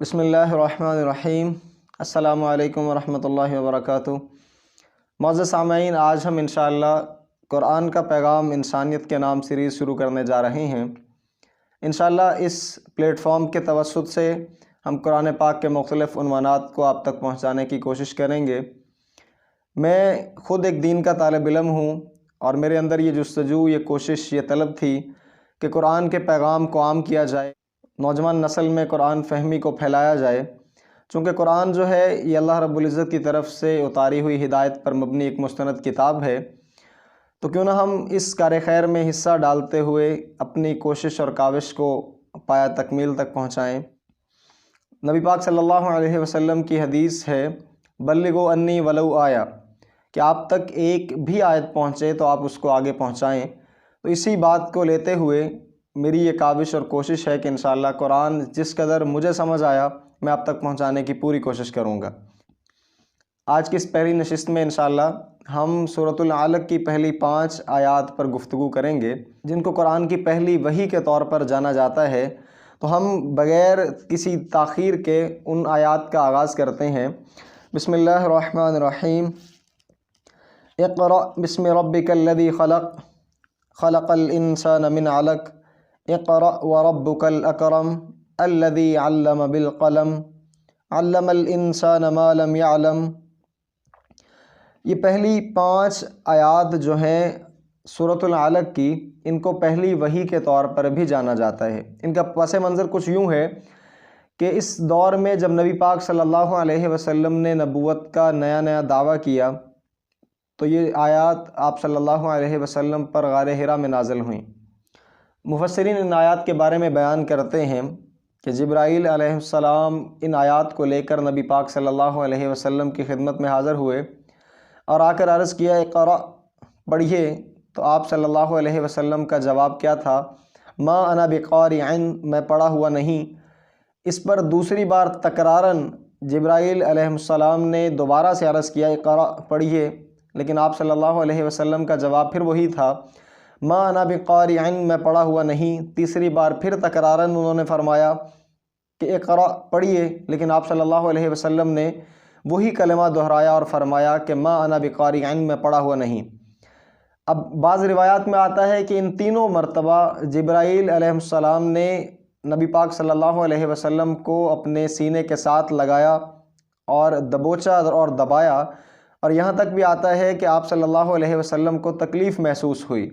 بسم اللہ الرحمن الرحیم۔ السلام علیکم ورحمۃ اللہ وبرکاتہ۔ معزز سامعین، آج ہم انشاءاللہ قرآن کا پیغام انسانیت کے نام سیریز شروع کرنے جا رہے ہیں۔ انشاءاللہ اس پلیٹ فارم کے توسط سے ہم قرآن پاک کے مختلف عنوانات کو آپ تک پہنچانے کی کوشش کریں گے۔ میں خود ایک دین کا طالب علم ہوں اور میرے اندر یہ جستجو، یہ کوشش، یہ طلب تھی کہ قرآن کے پیغام کو عام کیا جائے، نوجوان نسل میں قرآن فہمی کو پھیلایا جائے، چونکہ قرآن جو ہے یہ اللہ رب العزت کی طرف سے اتاری ہوئی ہدایت پر مبنی ایک مستند کتاب ہے، تو کیوں نہ ہم اس کار خیر میں حصہ ڈالتے ہوئے اپنی کوشش اور کاوش کو پایہ تکمیل تک پہنچائیں۔ نبی پاک صلی اللہ علیہ وسلم کی حدیث ہے، بلغوا انی ولو آیا، کہ آپ تک ایک بھی آیت پہنچے تو آپ اس کو آگے پہنچائیں۔ تو اسی بات کو لیتے ہوئے میری یہ کاوش اور کوشش ہے کہ انشاءاللہ قرآن جس قدر مجھے سمجھ آیا میں آپ تک پہنچانے کی پوری کوشش کروں گا۔ آج کی اس پہلی نشست میں انشاءاللہ ہم سورۃ العلق کی پہلی 5 آیات پر گفتگو کریں گے، جن کو قرآن کی پہلی وحی کے طور پر جانا جاتا ہے۔ تو ہم بغیر کسی تاخیر کے ان آیات کا آغاز کرتے ہیں۔ بسم اللہ الرحمن الرحیم۔ اقرأ بسم ربک الذی خلق، خلق الانسان من علق، اقرأ وربک الاکرم، الذی علم بالقلم، علم الانسان ما لم يعلم۔ یہ پہلی 5 آیات جو ہیں سورۃ العلق کی، ان کو پہلی وحی کے طور پر بھی جانا جاتا ہے۔ ان کا پس منظر کچھ یوں ہے کہ اس دور میں جب نبی پاک صلی اللہ علیہ وسلم نے نبوت کا نیا دعویٰ کیا تو یہ آیات آپ صلی اللہ علیہ وسلم پر غار حرا میں نازل ہوئیں۔ مفسرین ان آیات کے بارے میں بیان کرتے ہیں کہ جبرائیل علیہ السلام ان آیات کو لے کر نبی پاک صلی اللہ علیہ وسلم کی خدمت میں حاضر ہوئے اور آ کر عرض کیا، اقرأ، پڑھیے۔ تو آپ صلی اللہ علیہ وسلم کا جواب کیا تھا؟ ما انا بقارئ، میں پڑھا ہوا نہیں۔ اس پر دوسری بار تکراراً جبرائیل علیہ السلام نے دوبارہ سے عرض کیا، اقرأ، پڑھیے، لیکن آپ صلی اللہ علیہ وسلم کا جواب پھر وہی تھا، ما انا بقارئ، میں پڑھا ہوا نہیں۔ تیسری بار پھر تکراراً انہوں نے فرمایا کہ اقرأ، پڑھیے، لیکن آپ صلی اللہ علیہ وسلم نے وہی کلمہ دہرایا اور فرمایا کہ ما انا بقارئ، میں پڑھا ہوا نہیں۔ اب بعض روایات میں آتا ہے کہ ان تینوں مرتبہ جبرائیل علیہ السلام نے نبی پاک صلی اللہ علیہ وسلم کو اپنے سینے کے ساتھ لگایا اور دبوچا اور دبایا، اور یہاں تک بھی آتا ہے کہ آپ صلی اللہ علیہ وسلم کو تکلیف محسوس ہوئی۔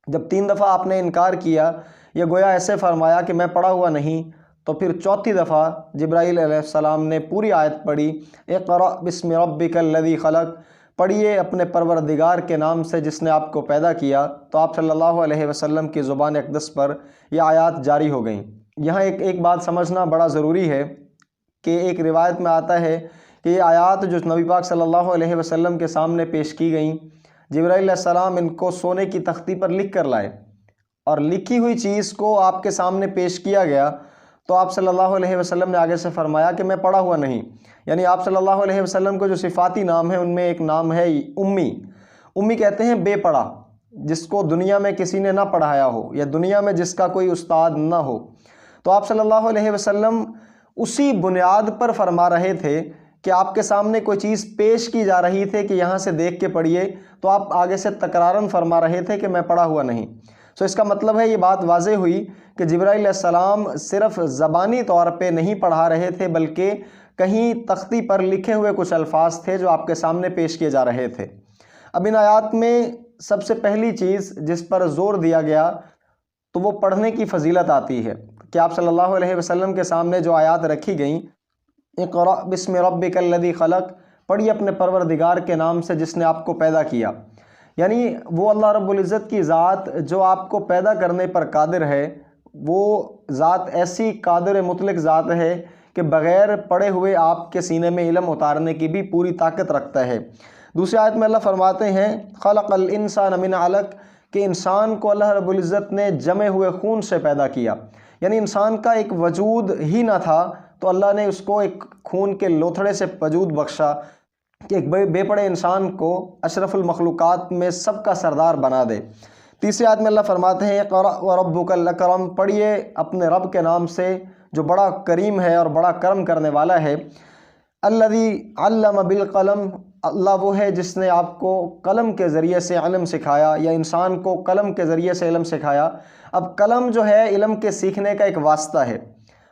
جب 3 دفعہ آپ نے انکار کیا، یہ گویا ایسے فرمایا کہ میں پڑھا ہوا نہیں، تو پھر 4تھی دفعہ جبرائیل علیہ السلام نے پوری آیت پڑھی، اقرأ بسم ربک الذی خلق، پڑھیے اپنے پروردگار کے نام سے جس نے آپ کو پیدا کیا۔ تو آپ صلی اللہ علیہ وسلم کی زبان اقدس پر یہ آیات جاری ہو گئیں۔ یہاں ایک بات سمجھنا بڑا ضروری ہے کہ ایک روایت میں آتا ہے کہ یہ آیات جو نبی پاک صلی اللہ علیہ وسلم کے سامنے پیش کی گئیں، جبرائیل علیہ السلام ان کو سونے کی تختی پر لکھ کر لائے، اور لکھی ہوئی چیز کو آپ کے سامنے پیش کیا گیا تو آپ صلی اللہ علیہ وسلم نے آگے سے فرمایا کہ میں پڑھا ہوا نہیں۔ یعنی آپ صلی اللہ علیہ وسلم کو جو صفاتی نام ہے ان میں ایک نام ہے امی۔ امی کہتے ہیں بے پڑھا، جس کو دنیا میں کسی نے نہ پڑھایا ہو یا دنیا میں جس کا کوئی استاد نہ ہو۔ تو آپ صلی اللہ علیہ وسلم اسی بنیاد پر فرما رہے تھے کہ آپ کے سامنے کوئی چیز پیش کی جا رہی تھی کہ یہاں سے دیکھ کے پڑھیے، تو آپ آگے سے تکراراً فرما رہے تھے کہ میں پڑھا ہوا نہیں۔ اس کا مطلب ہے یہ بات واضح ہوئی کہ جبرائیل علیہ السلام صرف زبانی طور پہ نہیں پڑھا رہے تھے، بلکہ کہیں تختی پر لکھے ہوئے کچھ الفاظ تھے جو آپ کے سامنے پیش کیے جا رہے تھے۔ اب ان آیات میں سب سے پہلی چیز جس پر زور دیا گیا تو وہ پڑھنے کی فضیلت آتی ہے کہ آپ صلی اللہ علیہ وسلم کے سامنے جو آیات رکھی گئیں، اقرأ بسم ربک الذی خلق، پڑھیے اپنے پروردگار کے نام سے جس نے آپ کو پیدا کیا۔ یعنی وہ اللہ رب العزت کی ذات جو آپ کو پیدا کرنے پر قادر ہے، وہ ذات ایسی قادر مطلق ذات ہے کہ بغیر پڑھے ہوئے آپ کے سینے میں علم اتارنے کی بھی پوری طاقت رکھتا ہے۔ دوسری آیت میں اللہ فرماتے ہیں، خلق الانسان من علق، کہ انسان کو اللہ رب العزت نے جمے ہوئے خون سے پیدا کیا۔ یعنی انسان کا ایک وجود ہی نہ تھا تو اللہ نے اس کو ایک خون کے لوتھڑے سے وجود بخشا کہ ایک بے پڑھے انسان کو اشرف المخلوقات میں سب کا سردار بنا دے۔ تیسری آیت میں اللہ فرماتے ہیں، اقرأ وربک الاکرم، پڑھیے اپنے رب کے نام سے جو بڑا کریم ہے اور بڑا کرم کرنے والا ہے۔ الذی علم بالقلم، اللہ وہ ہے جس نے آپ کو قلم کے ذریعے سے علم سکھایا، یا انسان کو قلم کے ذریعے سے علم سکھایا۔ اب قلم جو ہے علم کے سیکھنے کا ایک واسطہ ہے۔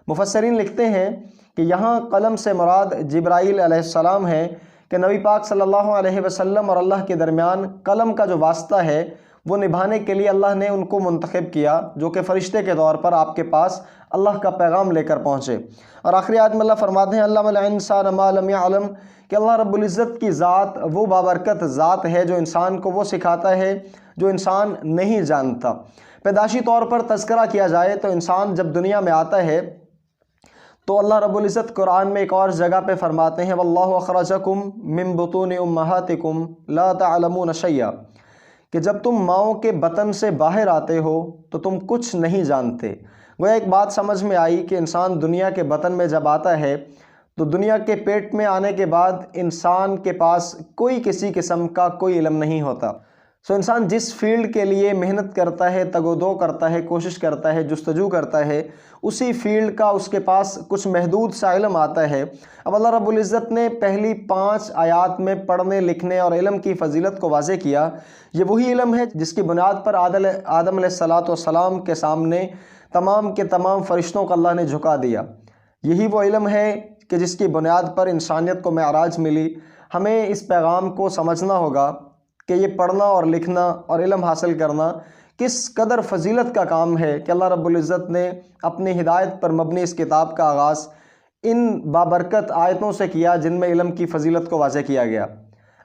مفسرین لکھتے ہیں کہ یہاں قلم سے مراد جبرائیل علیہ السلام ہے، کہ نبی پاک صلی اللہ علیہ وسلم اور اللہ کے درمیان قلم کا جو واسطہ ہے وہ نبھانے کے لیے اللہ نے ان کو منتخب کیا، جو کہ فرشتے کے طور پر آپ کے پاس اللہ کا پیغام لے کر پہنچے۔ اور آخری آیت میں اللہ فرماتے ہیں علم الانسان ما لم یعلم، کہ اللہ رب العزت کی ذات وہ بابرکت ذات ہے جو انسان کو وہ سکھاتا ہے جو انسان نہیں جانتا۔ پیدائشی طور پر تذکرہ کیا جائے تو انسان جب دنیا میں آتا ہے تو اللہ رب العزت قرآن میں ایک اور جگہ پہ فرماتے ہیں واللہ اخرجکم من بطون امہاتکم لا تعلمون شیئا، کہ جب تم ماؤں کے بطن سے باہر آتے ہو تو تم کچھ نہیں جانتے۔ گویا ایک بات سمجھ میں آئی کہ انسان دنیا کے بطن میں جب آتا ہے تو دنیا کے پیٹ میں آنے کے بعد انسان کے پاس کوئی کسی قسم کا کوئی علم نہیں ہوتا۔ انسان جس فیلڈ کے لیے محنت کرتا ہے، تگ و دو کرتا ہے، کوشش کرتا ہے، جستجو کرتا ہے، اسی فیلڈ کا اس کے پاس کچھ محدود سا علم آتا ہے۔ اب اللہ رب العزت نے پہلی 5 آیات میں پڑھنے لکھنے اور علم کی فضیلت کو واضح کیا۔ یہ وہی علم ہے جس کی بنیاد پر آدم علیہ السلام کے سامنے تمام کے تمام فرشتوں کو اللہ نے جھکا دیا۔ یہی وہ علم ہے کہ جس کی بنیاد پر انسانیت کو معراج ملی۔ ہمیں اس پیغام کو سمجھنا ہوگا کہ یہ پڑھنا اور لکھنا اور علم حاصل کرنا کس قدر فضیلت کا کام ہے، کہ اللہ رب العزت نے اپنی ہدایت پر مبنی اس کتاب کا آغاز ان بابرکت آیتوں سے کیا جن میں علم کی فضیلت کو واضح کیا گیا۔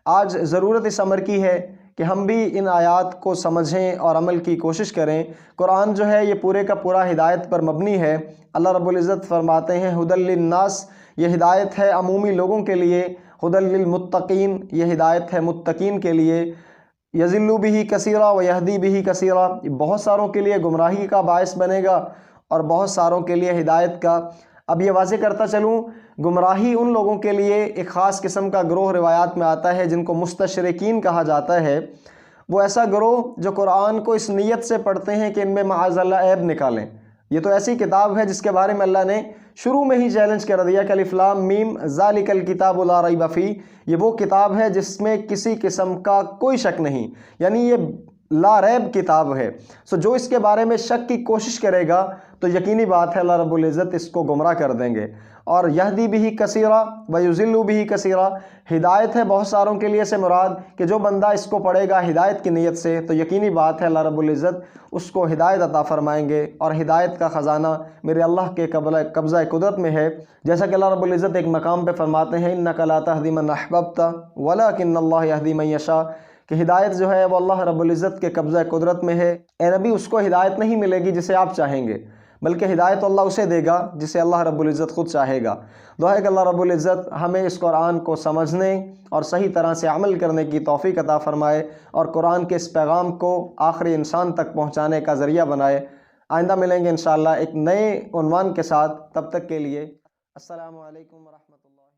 آج ضرورت اس امر کی ہے کہ ہم بھی ان آیات کو سمجھیں اور عمل کی کوشش کریں۔ قرآن جو ہے یہ پورے کا پورا ہدایت پر مبنی ہے۔ اللہ رب العزت فرماتے ہیں ھدی للناس، یہ ہدایت ہے عمومی لوگوں کے لیے، ھدی للمتقین، یہ ہدایت ہے متقین کے لیے، یضل بہ کثیرا و یہدی بہ کثیرا، بہت ساروں کے لیے گمراہی کا باعث بنے گا اور بہت ساروں کے لیے ہدایت کا۔ اب یہ واضح کرتا چلوں، گمراہی ان لوگوں کے لیے ایک خاص قسم کا گروہ روایات میں آتا ہے جن کو مستشرقین کہا جاتا ہے۔ وہ ایسا گروہ جو قرآن کو اس نیت سے پڑھتے ہیں کہ ان میں معاذ اللہ عیب نکالیں۔ یہ تو ایسی کتاب ہے جس کے بارے میں اللہ نے شروع میں ہی چیلنج کر دیا کہ الف لام میم ذالک الکتاب لا ریب فیہ، یہ وہ کتاب ہے جس میں کسی قسم کا کوئی شک نہیں، یعنی یہ لا ریب کتاب ہے۔ جو اس کے بارے میں شک کی کوشش کرے گا تو یقینی بات ہے اللہ رب العزت اس کو گمراہ کر دیں گے۔ اور یہدی بہ کثیرا و یضل بہ کثیرا، ہدایت ہے بہت ساروں کے لیے سے مراد کہ جو بندہ اس کو پڑھے گا ہدایت کی نیت سے تو یقینی بات ہے اللہ رب العزت اس کو ہدایت عطا فرمائیں گے، اور ہدایت کا خزانہ میرے اللہ کے قبضہ قدرت میں ہے۔ جیسا کہ اللہ رب العزت ایک مقام پہ فرماتے ہیں انک لا تہدی من احببت ولکن اللہ یہدی من یشاء، کہ ہدایت جو ہے وہ اللہ رب العزت کے قبضہ قدرت میں ہے۔ اے نبی، اس کو ہدایت نہیں ملے گی جسے آپ چاہیں گے، بلکہ ہدایت اللہ اسے دے گا جسے اللہ رب العزت خود چاہے گا۔ دعا ہے کہ اللہ رب العزت ہمیں اس قرآن کو سمجھنے اور صحیح طرح سے عمل کرنے کی توفیق عطا فرمائے، اور قرآن کے اس پیغام کو آخری انسان تک پہنچانے کا ذریعہ بنائے۔ آئندہ ملیں گے انشاءاللہ ایک نئے عنوان کے ساتھ، تب تک کے لیے السلام علیکم ورحمۃ اللہ۔